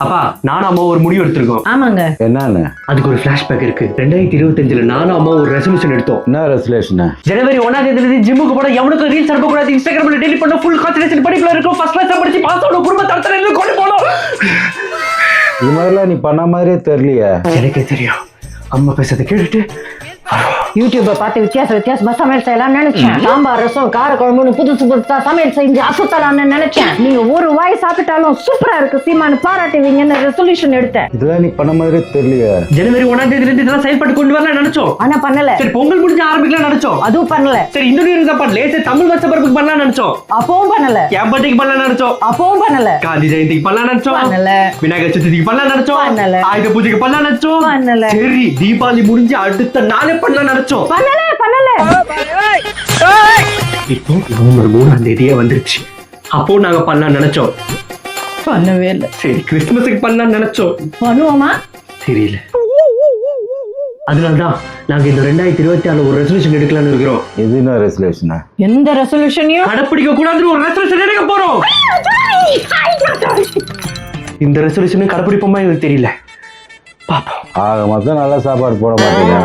அப்பா நானும் அம்மா ஒரு முடிவு எடுத்திருக்கோம். ஆமாங்க. என்னன்னு? அதுக்கு ஒரு பிளாஷ்பேக் இருக்கு. 2025 நானும் அம்மா ஒரு ரெசல்யூஷன் எடுத்தோம். என்ன ரெசல்யூஷன்? ஜனவரி 1ஆம் தேதியிலிருந்து ஜிம்முக்கு போட எவனுக்கு ரீல்ஸ் அனுப்ப கூடாது, இன்ஸ்டாகிராம்ல டெலிட் பண்ண, ஃபுல் கான்சன்ட்ரேஷன் படிப்புல இருக்கும், ஃபர்ஸ்ட் கிளாஸ் படிச்சு பாஸ் ஆகணும், குடும்ப தரத்துல கொண்டு போகணும். இது மாதிரிலாம் நீ பண்ண மாதிரியே தெரியலையே. எனக்கே தெரியும். அம்மா பேசுறதை கேட்டுட்டு யூடியூப்பை பார்த்து வித்தியாசமா சமையல் செய்யலாம்னு நினைச்சேன். சாம்பார், ரசம், கார குழம்புன்னு புதுசா சமையல் செஞ்சு அசத்தலாம்னு நினைச்சேன். நீங்க ஒரு வாய் சாப்பிட்டாலும் சூப்பரா இருக்கு சீமானு பாராட்டுவீங்கன்னு ரெசல்யூஷன் எடுத்தேன். இதெல்லாம் நீ பண்ண மாதிரியே தெரியலையே. ஜனவரி 1ஆம் தேதியிலிருந்து இதெல்லாம் செயல்பட்டு கொண்டு வரலாம் நினைச்சோம். ஆனா பண்ணல. சரி பொங்கல் முடிஞ்சு ஆரம்பிக்கலாம் நினைச்சோம். அதுவும் பண்ணல. சரி இந்த நியூஸ் தான் லேசா தமிழ் வருஷ பிறப்புக்கு பண்ணலாம் நினைச்சோம். அப்பவும் பண்ணல. கேம்பட்டிக்கு பண்ணலாம் நினைச்சோம். அப்பவும் பண்ணல. காந்தி ஜெயந்திக்கு பண்ணலாம் நினைச்சோம். பண்ணல. விநாயகர் சதுர்த்திக்கு பண்ணலாம் நினைச்சோம். பண்ணல. ஆயுத பூஜைக்கு பண்ணலாம் நினைச்சோம். பண்ணல. சரி தீபாவளி முடிஞ்சு அடுத்த நாளே பண்ணலாம் நினைச்சோம். பண்ணல. இப்போ நவம்பர் 3ஆம் தேதியே வந்துருச்சு. அப்போ நாங்க பண்ணலாம் நினைச்சோம். பண்ணவே இல்ல. சரி கிறிஸ்துமஸுக்கு பண்ணலாம் நினைச்சோம். பண்ணுவோமா? தெரியல. அதனாலதான் நாங்க இந்த 2024 ஒரு ரெசல்யூஷன் எடுக்கலாம்னு இருக்கிறோம். இது என்ன ரெசல்யூஷன்? எந்த ரெசல்யூஷனையும் கடைப்பிடிக்க கூடாதுன்னு ஒரு ரெசல்யூஷன் எடுக்க போறோம். இந்த ரெசல்யூஷன் கடைப்பிடிப்போமா எனக்கு தெரியல. பாப்போம். ஆக மொத்தம் நல்லா சாப்பாடு போட மாட்டேங்க.